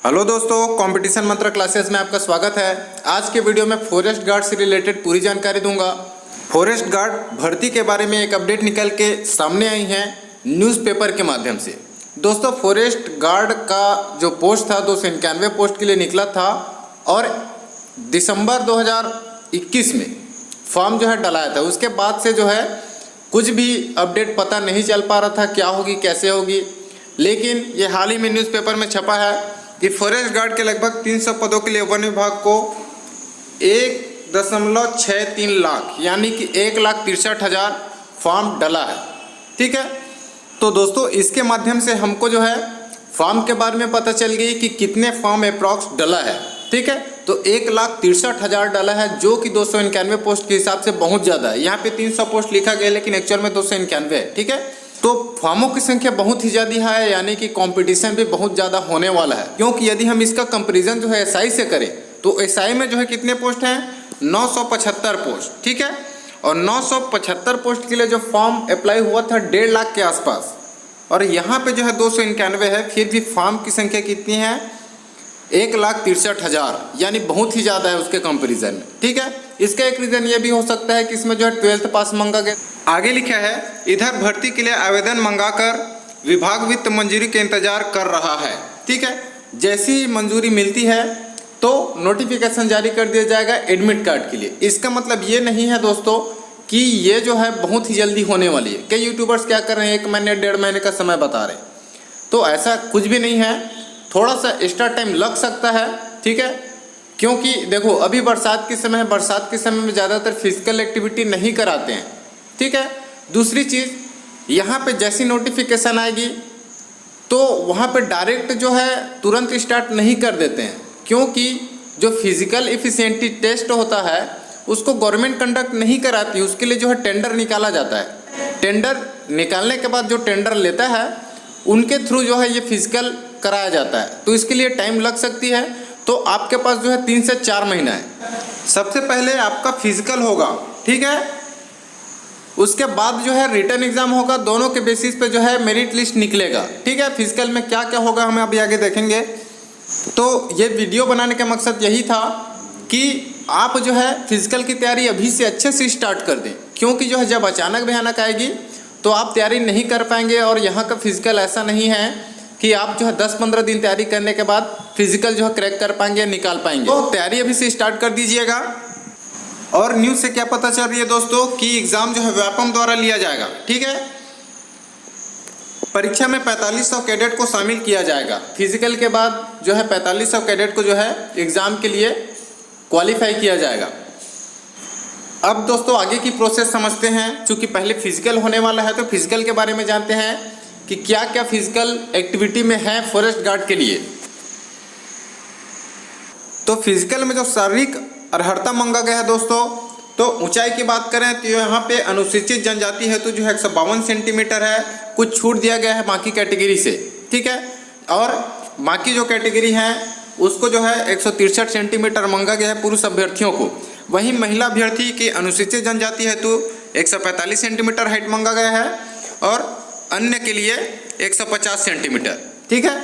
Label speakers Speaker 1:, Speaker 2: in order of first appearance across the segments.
Speaker 1: Hello दोस्तों, competition मंत्र classes में आपका स्वागत है। आज के वीडियो में फॉरेस्ट गार्ड से रिलेटेड पूरी जानकारी दूंगा। फॉरेस्ट गार्ड भर्ती के बारे में एक अपडेट निकल के सामने आई है न्यूज़पेपर के माध्यम से। दोस्तों, फॉरेस्ट गार्ड का जो पोस्ट था 291 पोस्ट के लिए निकला था और दिसंबर 2021 में फॉर्म जो है डलाया था। उसके बाद से जो है कुछ भी अपडेट पता नहीं चल पा रहा था क्या होगी कैसे होगी, लेकिन ये हाल ही में न्यूज़पेपर में छपा है कि फॉरेस्ट गार्ड के लगभग 300 पदों के लिए वन विभाग को 1.63 लाख यानी कि 1,63,000 फॉर्म डला है। ठीक है, तो दोस्तों इसके माध्यम से हमको जो है फॉर्म के बारे में पता चल गई कि कितने फॉर्म अप्रॉक्स डला है। ठीक है, तो 1,63,000 डला है, जो कि 291 पोस्ट के हिसाब से बहुत ज़्यादा है। यहाँ पे 300 पोस्ट लिखा गया लेकिन एक्चुअल में 291 है। ठीक है, तो फॉर्मों की संख्या बहुत ही ज़्यादा है, यानी कि कंपटीशन भी बहुत ज़्यादा होने वाला है। क्योंकि यदि हम इसका कंपैरिजन जो है एसआई से करें तो एसआई में जो है कितने पोस्ट हैं, 975 पोस्ट। ठीक है, और 975 पोस्ट के लिए जो फॉर्म अप्लाई हुआ था 1.5 लाख के आसपास, और यहाँ पे जो है 291 है, फिर भी फॉर्म की संख्या कितनी है, 1,63,000, यानी बहुत ही ज़्यादा है उसके कंपैरिजन में। ठीक है, इसका एक रीज़न ये भी हो सकता है कि इसमें जो है 12th पास मांगा गया। आगे लिखा है, इधर भर्ती के लिए आवेदन मंगाकर विभाग वित्त मंजूरी के इंतजार कर रहा है। ठीक है, जैसी ही मंजूरी मिलती है तो नोटिफिकेशन जारी कर दिया जाएगा एडमिट कार्ड के लिए। इसका मतलब ये नहीं है दोस्तों कि ये जो है बहुत ही जल्दी होने वाली है। कई यूट्यूबर्स क्या कर रहे हैं, 1 महीने 1.5 महीने का समय बता रहे हैं, तो ऐसा कुछ भी नहीं है। थोड़ा सा एक्स्ट्रा टाइम लग सकता है। ठीक है, क्योंकि देखो अभी बरसात के समय है, बरसात के समय में ज़्यादातर फिजिकल एक्टिविटी नहीं कराते हैं। ठीक है, दूसरी चीज़, यहाँ पे जैसी नोटिफिकेशन आएगी तो वहाँ पे डायरेक्ट जो है तुरंत स्टार्ट नहीं कर देते हैं, क्योंकि जो फिजिकल एफिशिएंसी टेस्ट होता है उसको गवर्नमेंट कंडक्ट नहीं कराती, उसके लिए जो है टेंडर निकाला जाता है। टेंडर निकालने के बाद जो टेंडर लेता है उनके थ्रू जो है ये फिजिकल कराया जाता है, तो इसके लिए टाइम लग सकती है। तो आपके पास जो है 3 से 4 महीना है। सबसे पहले आपका फिजिकल होगा, ठीक है, उसके बाद जो है रिटर्न एग्जाम होगा, दोनों के बेसिस पे जो है मेरिट लिस्ट निकलेगा। ठीक है, फिजिकल में क्या क्या होगा हम अभी आगे देखेंगे। तो ये वीडियो बनाने का मकसद यही था कि आप जो है फिजिकल की तैयारी अभी से अच्छे से स्टार्ट कर दें, क्योंकि जो है जब अचानक भयानक आएगी तो आप तैयारी नहीं कर पाएंगे। और यहाँ का फिजिकल ऐसा नहीं है कि आप जो है 10-15 दिन तैयारी करने के बाद फिजिकल जो है क्रैक कर पाएंगे, निकाल पाएंगे। तो तैयारी अभी से स्टार्ट कर दीजिएगा। और न्यूज़ से क्या पता चल रही है दोस्तों कि एग्ज़ाम जो है व्यापम द्वारा लिया जाएगा। ठीक है, परीक्षा में 4500 कैडेट को शामिल किया जाएगा। फिजिकल के बाद जो है 4500 कैडेट को जो है एग्ज़ाम के लिए क्वालिफाई किया जाएगा। अब दोस्तों आगे की प्रोसेस समझते हैं। चूँकि पहले फिजिकल होने वाला है तो फिजिकल के बारे में जानते हैं कि क्या क्या फिजिकल एक्टिविटी में है फॉरेस्ट गार्ड के लिए। तो फिजिकल में जो शारीरिक अर्हता मांगा गया है दोस्तों, तो ऊंचाई की बात करें तो यहाँ पे अनुसूचित जनजाति है तो जो है 152 सेंटीमीटर है, कुछ छूट दिया गया है बाकी कैटेगरी से। ठीक है, और बाकी जो कैटेगरी है उसको जो है 163 सेंटीमीटर मांगा गया है पुरुष अभ्यर्थियों को। वहीं महिला अभ्यर्थी की अनुसूचित जनजाति है तो 145 सेंटीमीटर हाइट मांगा गया है और अन्य के लिए 150 सेंटीमीटर। ठीक है,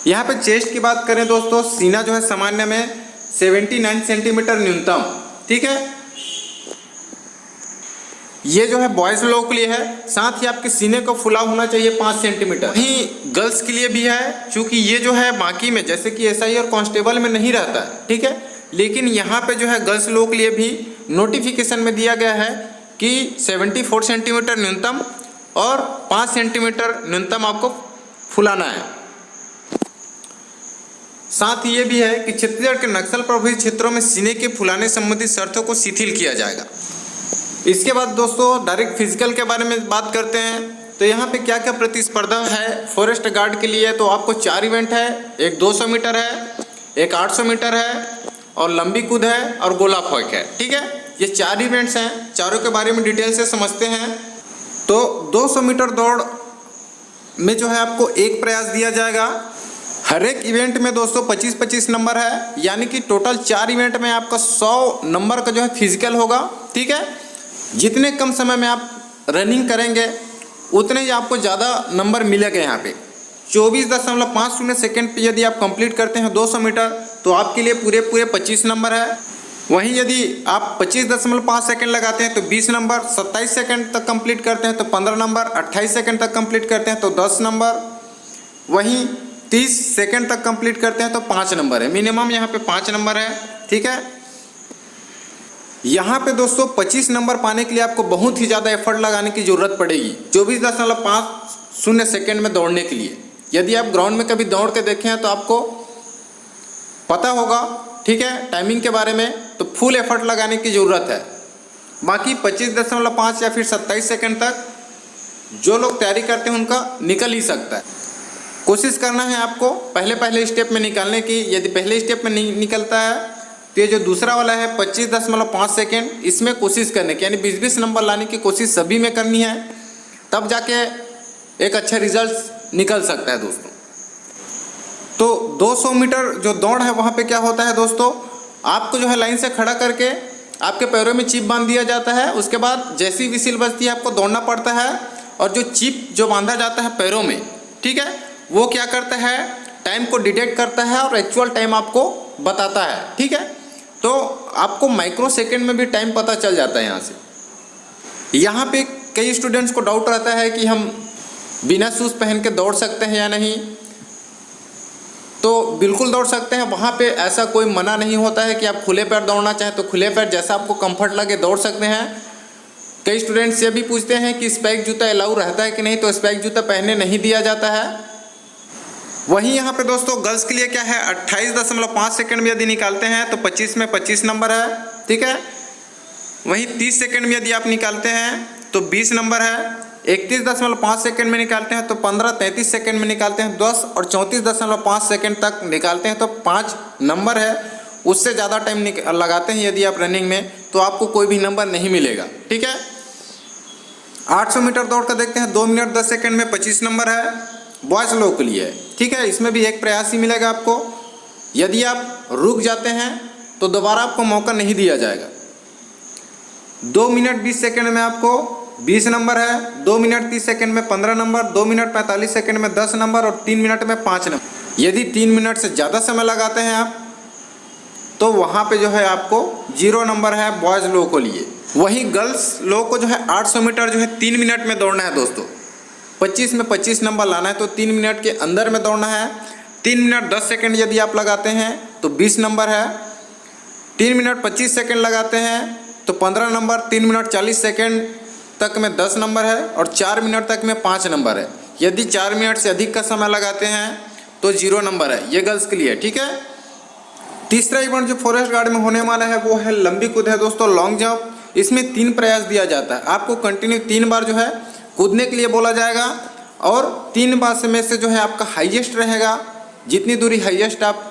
Speaker 1: यहाँ पे चेस्ट की बात करें दोस्तों, सीना जो है सामान्य में 79 सेंटीमीटर न्यूनतम। ठीक है, ये जो है बॉयज़ लोगों के लिए है। साथ ही आपके सीने को फुला होना चाहिए 5 सेंटीमीटर। वहीं गर्ल्स के लिए भी है, क्योंकि ये जो है बाकी में जैसे कि एसआई और कांस्टेबल में नहीं रहता है। ठीक है, लेकिन यहाँ पे जो है गर्ल्स लोगों के लिए भी नोटिफिकेशन में दिया गया है कि 74 सेंटीमीटर न्यूनतम और 5 सेंटीमीटर न्यूनतम आपको फुलाना है। साथ ही ये भी है कि छत्तीसगढ़ के नक्सल प्रभावित क्षेत्रों में सीने के फुलाने संबंधी शर्तों को शिथिल किया जाएगा। इसके बाद दोस्तों डायरेक्ट फिजिकल के बारे में बात करते हैं। तो यहाँ पे क्या क्या प्रतिस्पर्धा है फॉरेस्ट गार्ड के लिए। तो आपको 4 इवेंट है, एक 200 मीटर है, एक 800 मीटर है और लंबी कूद है और गोला फेंक है। ठीक है, ये 4 इवेंट्स हैं, चारों के बारे में डिटेल से समझते हैं। तो 200 मीटर दौड़ में जो है आपको एक प्रयास दिया जाएगा। हर एक इवेंट में दोस्तों 25-25 नंबर है, यानी कि टोटल 4 इवेंट में आपका 100 नंबर का जो है फिजिकल होगा। ठीक है, जितने कम समय में आप रनिंग करेंगे उतने ही आपको ज़्यादा नंबर मिलेगा यहाँ पे। 24.50 सेकेंड पे यदि आप कंप्लीट करते हैं 200 मीटर तो आपके लिए पूरे 25 नंबर है। वहीं यदि आप 25.5 सेकेंड लगाते हैं तो 20 नंबर, 27 सेकेंड तक कंप्लीट करते हैं तो 15 नंबर, 28 सेकेंड तक कंप्लीट करते हैं तो 10 नंबर, वहीं 30 सेकेंड तक कंप्लीट करते हैं तो 5 नंबर है। मिनिमम यहाँ पे 5 नंबर है, ठीक है। यहाँ पे दोस्तों 25 नंबर पाने के लिए आपको बहुत ही ज़्यादा एफर्ट लगाने की ज़रूरत पड़ेगी 24.50 सेकेंड में दौड़ने के लिए। यदि आप ग्राउंड में कभी दौड़ के देखे हैं तो आपको पता होगा, ठीक है, टाइमिंग के बारे में, तो फुल एफर्ट लगाने की ज़रूरत है। बाकी 25.5 या फिर 27 सेकेंड तक जो लोग तैयारी करते हैं उनका निकल ही सकता है। कोशिश करना है आपको पहले स्टेप में निकालने की। यदि पहले स्टेप में नहीं निकलता है तो ये जो दूसरा वाला है 25.5 सेकेंड, इसमें कोशिश करने की, यानी 20 नंबर लाने की कोशिश सभी में करनी है, तब जाके एक अच्छा रिजल्ट निकल सकता है दोस्तों। तो 200 मीटर जो दौड़ है वहाँ पे क्या होता है दोस्तों, आपको जो है लाइन से खड़ा करके आपके पैरों में चिप बांध दिया जाता है। उसके बाद जैसी विसिल बजती है आपको दौड़ना पड़ता है, और जो चिप जो बांधा जाता है पैरों में, ठीक है, वो क्या करता है, टाइम को डिटेक्ट करता है और एक्चुअल टाइम आपको बताता है, ठीक है। तो आपको माइक्रो सेकेंड में भी टाइम पता चल जाता है यहाँ से। यहाँ पे कई स्टूडेंट्स को डाउट रहता है कि हम बिना शूज़ पहन के दौड़ सकते हैं या नहीं। तो बिल्कुल दौड़ सकते हैं, वहाँ पे ऐसा कोई मना नहीं होता है कि आप खुले पैर दौड़ना चाहें तो खुले पैर जैसा आपको कंफर्ट लगे दौड़ सकते हैं। कई स्टूडेंट्स ये भी पूछते हैं कि स्पाइक जूता अलाउ रहता है कि नहीं, तो स्पाइक जूता पहनने नहीं दिया जाता है। वहीं यहाँ पे दोस्तों गर्ल्स के लिए क्या है, 28.5 सेकेंड में यदि निकालते हैं तो 25 में 25 नंबर है, ठीक है। वहीं 30 सेकेंड में यदि आप निकालते हैं तो 20 नंबर है। 31.5 सेकेंड में निकालते हैं तो 15, 33 सेकेंड में निकालते हैं 10, और 34.5 सेकेंड तक निकालते हैं तो 5 नंबर है। उससे ज़्यादा टाइम लगाते हैं यदि आप रनिंग में तो आपको कोई भी नंबर नहीं मिलेगा, ठीक है। 800 मीटर दौड़ कर देखते हैं, 2 मिनट 10 सेकेंड में 25 नंबर है, बॉयज़ लोग के लिए है, ठीक है। इसमें भी एक प्रयास ही मिलेगा आपको। यदि आप रुक जाते हैं तो दोबारा आपको मौका नहीं दिया जाएगा। 2 मिनट 20 सेकेंड में आपको 20 नंबर है, 2 मिनट 30 सेकेंड में 15 नंबर, 2 मिनट 45 सेकेंड में 10 नंबर, और 3 मिनट में 5 नंबर। यदि 3 मिनट से ज़्यादा समय लगाते हैं आप तो वहाँ पे जो है आपको 0 नंबर है बॉयज़ लोगों को लिए। वहीं गर्ल्स लोगों को जो है 800 मीटर जो है 3 मिनट में दौड़ना है दोस्तों। 25 में 25 नंबर लाना है तो 3 मिनट के अंदर में दौड़ना है। 3 मिनट 10 सेकेंड यदि आप लगाते हैं तो 20 नंबर है। 3 मिनट 25 सेकेंड लगाते हैं तो 15 नंबर, 3 मिनट 40 सेकेंड तक में 10 नंबर है, और 4 मिनट तक में 5 नंबर है। यदि 4 मिनट से अधिक का समय लगाते हैं तो 0 नंबर है। ये गर्ल्स के लिए, ठीक है। तीसरा इवेंट जो फॉरेस्ट गार्ड में होने वाला है वो है लंबी कूद है दोस्तों, लॉन्ग जंप। इसमें 3 प्रयास दिया जाता है, आपको कंटिन्यू 3 बार जो है कूदने के लिए बोला जाएगा, और 3 बार से में से जो है आपका हाईएस्ट रहेगा, जितनी दूरी हाईएस्ट आप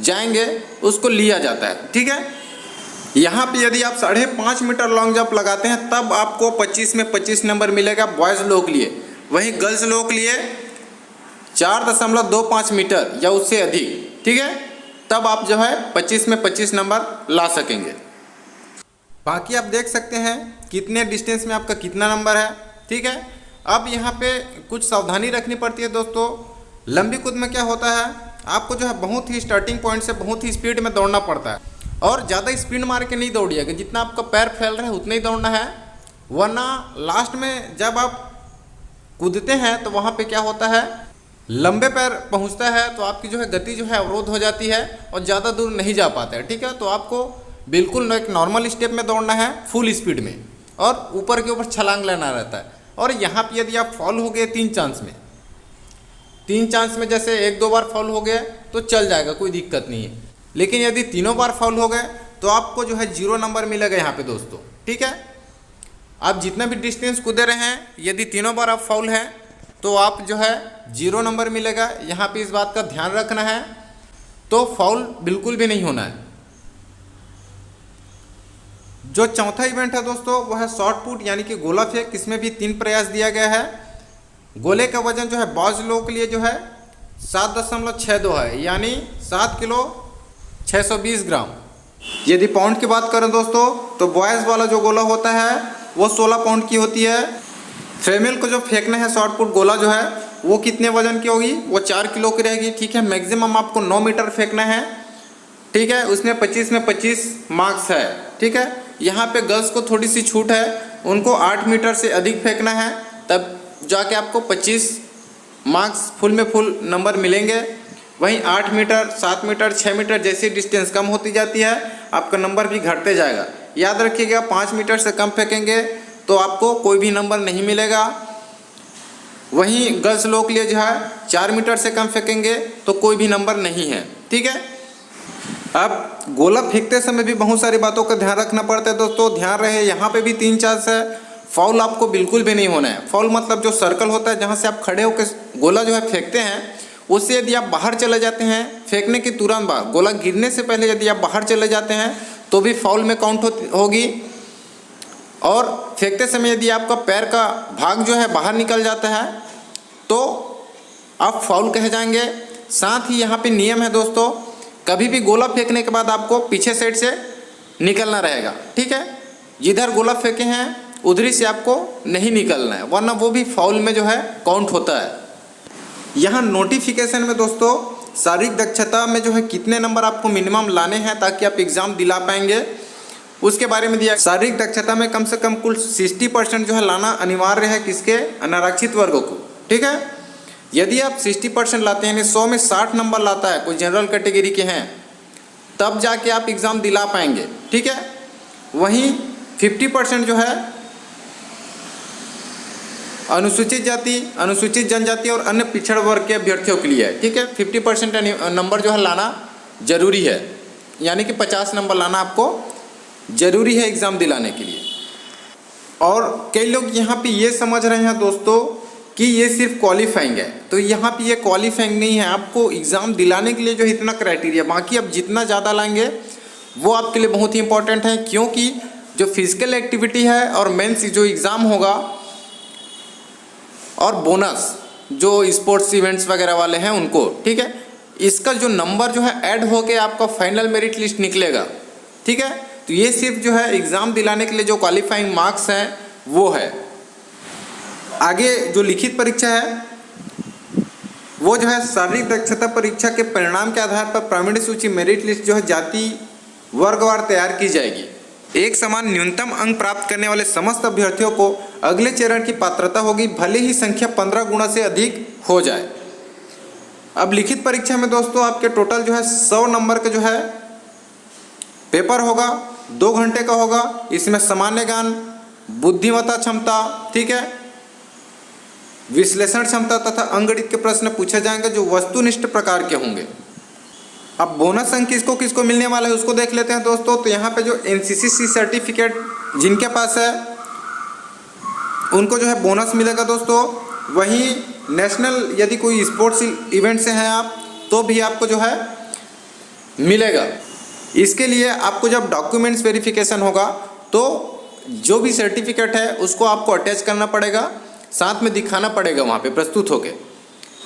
Speaker 1: जाएंगे उसको लिया जाता है, ठीक है। यहाँ पे यदि आप 5.5 मीटर लॉन्ग जंप लगाते हैं तब आपको 25 में 25 नंबर मिलेगा बॉयज़ लोगों के लिए। वहीं गर्ल्स लोगों के लिए 4.25 मीटर या उससे अधिक, ठीक है, तब आप जो है 25 में 25 नंबर ला सकेंगे। बाकी आप देख सकते हैं कितने डिस्टेंस में आपका कितना नंबर है, ठीक है। अब यहाँ पे कुछ सावधानी रखनी पड़ती है दोस्तों। लंबी कूद में क्या होता है, आपको जो है बहुत ही स्टार्टिंग पॉइंट से बहुत ही स्पीड में दौड़ना पड़ता है, और ज़्यादा स्पीड मार के नहीं दौड़िएगा, जितना आपका पैर फैल रहा है उतना ही दौड़ना है। वरना लास्ट में जब आप कूदते हैं तो वहाँ पे क्या होता है, लंबे पैर पहुँचता है तो आपकी जो है गति जो है अवरोध हो जाती है और ज़्यादा दूर नहीं जा पाता है, ठीक है। तो आपको बिल्कुल एक नॉर्मल स्टेप में दौड़ना है फुल स्पीड में, और ऊपर के ऊपर छलांग लेना रहता है। और यहाँ पे यदि आप फॉल हो गए 3 चांस में जैसे 1-2 बार फॉल हो गए तो चल जाएगा, कोई दिक्कत नहीं है। लेकिन यदि 3 बार फॉल हो गए तो आपको जो है 0 नंबर मिलेगा यहाँ पे दोस्तों, ठीक है। आप जितना भी डिस्टेंस कूदे रहे हैं, यदि 3 बार आप फाउल हैं तो आप जो है 0 नंबर मिलेगा। यहाँ पे इस बात का ध्यान रखना है, तो फाउल बिल्कुल भी नहीं होना है। जो चौथा इवेंट है दोस्तों वो है शॉर्ट पुट यानी कि गोला फेंक। इसमें भी 3 प्रयास दिया गया है। गोले का वजन जो है बॉयज लोगों के लिए जो है 7.62 है, यानी 7 किलो 620 ग्राम। यदि पाउंड की बात करें दोस्तों तो बॉयज़ वाला जो गोला होता है वो 16 पाउंड की होती है। फीमेल को जो फेंकना है शॉर्ट पुट गोला जो है वो कितने वजन की होगी, वो 4 किलो की रहेगी। ठीक है, मैक्सिमम आपको 9 मीटर फेंकना है। ठीक है, उसमें 25 में 25 मार्क्स है। ठीक है, यहाँ पे गर्ल्स को थोड़ी सी छूट है, उनको 8 मीटर से अधिक फेंकना है, तब जाके आपको 25 मार्क्स फुल में फुल नंबर मिलेंगे। वहीं 8 मीटर, 7 मीटर, 6 मीटर जैसी डिस्टेंस कम होती जाती है, आपका नंबर भी घटते जाएगा। याद रखिएगा, 5 मीटर से कम फेंकेंगे तो आपको कोई भी नंबर नहीं मिलेगा। वहीं गर्ल्स लोग के लिए जो है 4 मीटर से कम फेंकेंगे तो कोई भी नंबर नहीं है। ठीक है, अब गोला फेंकते समय भी बहुत सारी बातों का ध्यान रखना पड़ता है दोस्तों। ध्यान रहे, यहाँ पे भी 3 चांस है। फाउल आपको बिल्कुल भी नहीं होना है। फाउल मतलब जो सर्कल होता है जहाँ से आप खड़े होकर गोला जो है फेंकते हैं, उससे यदि आप बाहर चले जाते हैं फेंकने के तुरंत बाद, गोला गिरने से पहले यदि आप बाहर चले जाते हैं तो भी फाउल में काउंट होगी। और फेंकते समय यदि आपका पैर का भाग जो है बाहर निकल जाता है तो आप फाउल कहे जाएंगे। साथ ही यहाँ पे नियम है दोस्तों, कभी भी गोला फेंकने के बाद आपको पीछे साइड से निकलना रहेगा। ठीक है, जिधर गोला फेंके हैं उधरी से आपको नहीं निकलना है, वरना वो भी फाउल में जो है काउंट होता है। यहाँ नोटिफिकेशन में दोस्तों शारीरिक दक्षता में जो है कितने नंबर आपको मिनिमम लाने हैं ताकि आप एग्ज़ाम दिला पाएंगे, उसके बारे में दिया। शारीरिक दक्षता में कम से कम कुल 60% जो है लाना अनिवार्य है, किसके, अनारक्षित वर्गों को। ठीक है, यदि आप 60% लाते हैं, यानी 100 में 60 नंबर लाता है, कोई जनरल कैटेगरी के हैं, तब जाके आप एग्ज़ाम दिला पाएंगे। ठीक है, वहीं 50% जो है अनुसूचित जाति, अनुसूचित जनजाति और अन्य पिछड़ वर्ग के अभ्यर्थियों के लिए है। ठीक है, 50% नंबर जो है लाना जरूरी है, यानी कि 50 नंबर लाना आपको जरूरी है एग्ज़ाम दिलाने के लिए। और कई लोग यहाँ पे ये समझ रहे हैं दोस्तों कि ये सिर्फ क्वालिफाइंग है, तो यहाँ पे ये क्वालिफाइंग नहीं है। आपको एग्ज़ाम दिलाने के लिए जो इतना क्राइटेरिया, बाकी आप जितना ज़्यादा लाएंगे वो आपके लिए बहुत ही इंपॉर्टेंट है, क्योंकि जो फिजिकल एक्टिविटी है और मेंस जो एग्ज़ाम होगा और बोनस जो स्पोर्ट्स इवेंट्स वगैरह वाले हैं उनको, ठीक है, इसका जो नंबर जो है ऐड होके आपका फाइनल मेरिट लिस्ट निकलेगा। ठीक है, तो ये सिर्फ जो है एग्ज़ाम दिलाने के लिए जो क्वालिफाइंग मार्क्स हैं वो है। आगे जो लिखित परीक्षा है वो जो है शारीरिक दक्षता परीक्षा के परिणाम के आधार पर प्रावीण्य सूची मेरिट लिस्ट जो है जाति वर्गवार तैयार की जाएगी। एक समान न्यूनतम अंक प्राप्त करने वाले समस्त अभ्यर्थियों को अगले चरण की पात्रता होगी, भले ही संख्या 15 गुना से अधिक हो जाए। अब लिखित परीक्षा में दोस्तों आपके टोटल जो है 100 नंबर का जो है पेपर होगा, 2 घंटे का होगा। इसमें सामान्य ज्ञान, बुद्धिमत्ता क्षमता, ठीक है, विश्लेषण क्षमता तथा अंकगणित के प्रश्न पूछे जाएंगे जो वस्तुनिष्ठ प्रकार के होंगे। अब बोनस अंक किसको किसको मिलने वाला है उसको देख लेते हैं दोस्तों। तो यहाँ पे जो NCC सर्टिफिकेट जिनके पास है उनको जो है बोनस मिलेगा दोस्तों। वहीं नेशनल यदि कोई स्पोर्ट्स इवेंट से हैं आप तो भी आपको जो है मिलेगा। इसके लिए आपको जब डॉक्यूमेंट्स वेरिफिकेशन होगा तो जो भी सर्टिफिकेट है उसको आपको अटैच करना पड़ेगा, साथ में दिखाना पड़ेगा वहाँ पे प्रस्तुत होके।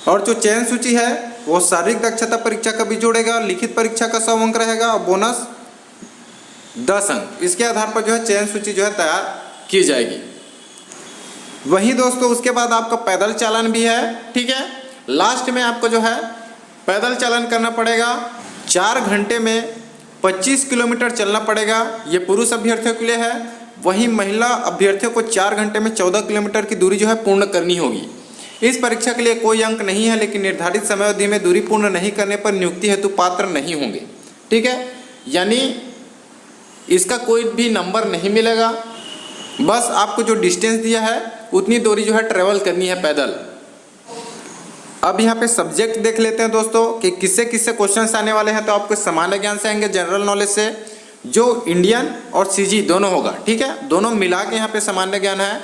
Speaker 1: और जो चयन सूची है वो शारीरिक दक्षता परीक्षा का भी जोड़ेगा, लिखित परीक्षा का 100 अंक रहेगा और बोनस 10 अंक। इसके आधार पर जो है चयन सूची जो है तैयार की जाएगी। वहीं दोस्तों उसके बाद आपका पैदल चालन भी है। ठीक है, लास्ट में आपको जो है पैदल चालन करना पड़ेगा। 4 घंटे में 25 किलोमीटर चलना पड़ेगा। ये पुरुष अभ्यर्थियों के लिए है। वहीं महिला अभ्यर्थियों को 4 घंटे में 14 किलोमीटर की दूरी जो है पूर्ण करनी होगी। इस परीक्षा के लिए कोई अंक नहीं है, लेकिन निर्धारित समयावधि में दूरी पूर्ण नहीं करने पर नियुक्ति हेतु पात्र नहीं होंगे। ठीक है, यानी इसका कोई भी नंबर नहीं मिलेगा, बस आपको जो डिस्टेंस दिया है उतनी दूरी जो है ट्रेवल करनी है पैदल। अब यहाँ पे सब्जेक्ट देख लेते हैं दोस्तों कि किससे किससे क्वेश्चंस आने वाले हैं। तो आपको सामान्य ज्ञान से आएंगे, जनरल नॉलेज से, जो इंडियन और CG दोनों होगा। ठीक है, दोनों मिला के यहाँ पे सामान्य ज्ञान है।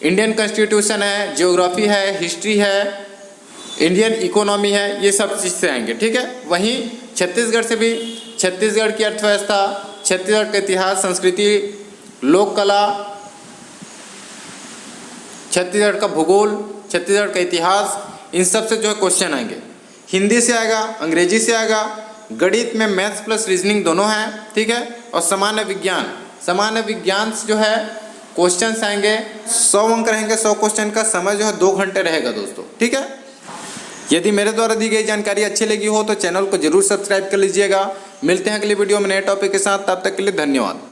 Speaker 1: इंडियन कॉन्स्टिट्यूशन है, ज्योग्राफी है, हिस्ट्री है, इंडियन इकोनॉमी है, ये सब चीज़ से आएंगे। ठीक है, वहीं छत्तीसगढ़ से भी छत्तीसगढ़ की अर्थव्यवस्था, छत्तीसगढ़ का इतिहास, संस्कृति, लोक कला, छत्तीसगढ़ का भूगोल, छत्तीसगढ़ का इतिहास, इन सब से जो है क्वेश्चन आएंगे। हिंदी से आएगा, अंग्रेजी से आएगा, गणित में मैथ्स प्लस रीजनिंग दोनों हैं। ठीक है, और सामान्य विज्ञान, सामान्य विज्ञान जो है क्वेश्चन आएंगे 100 अंक रहेंगे। 100 क्वेश्चन का समय जो है 2 घंटे रहेगा दोस्तों, ठीक है। यदि मेरे द्वारा दी गई जानकारी अच्छी लगी हो तो चैनल को जरूर सब्सक्राइब कर लीजिएगा। मिलते हैं अगली वीडियो में नए टॉपिक के साथ, तब तक के लिए धन्यवाद।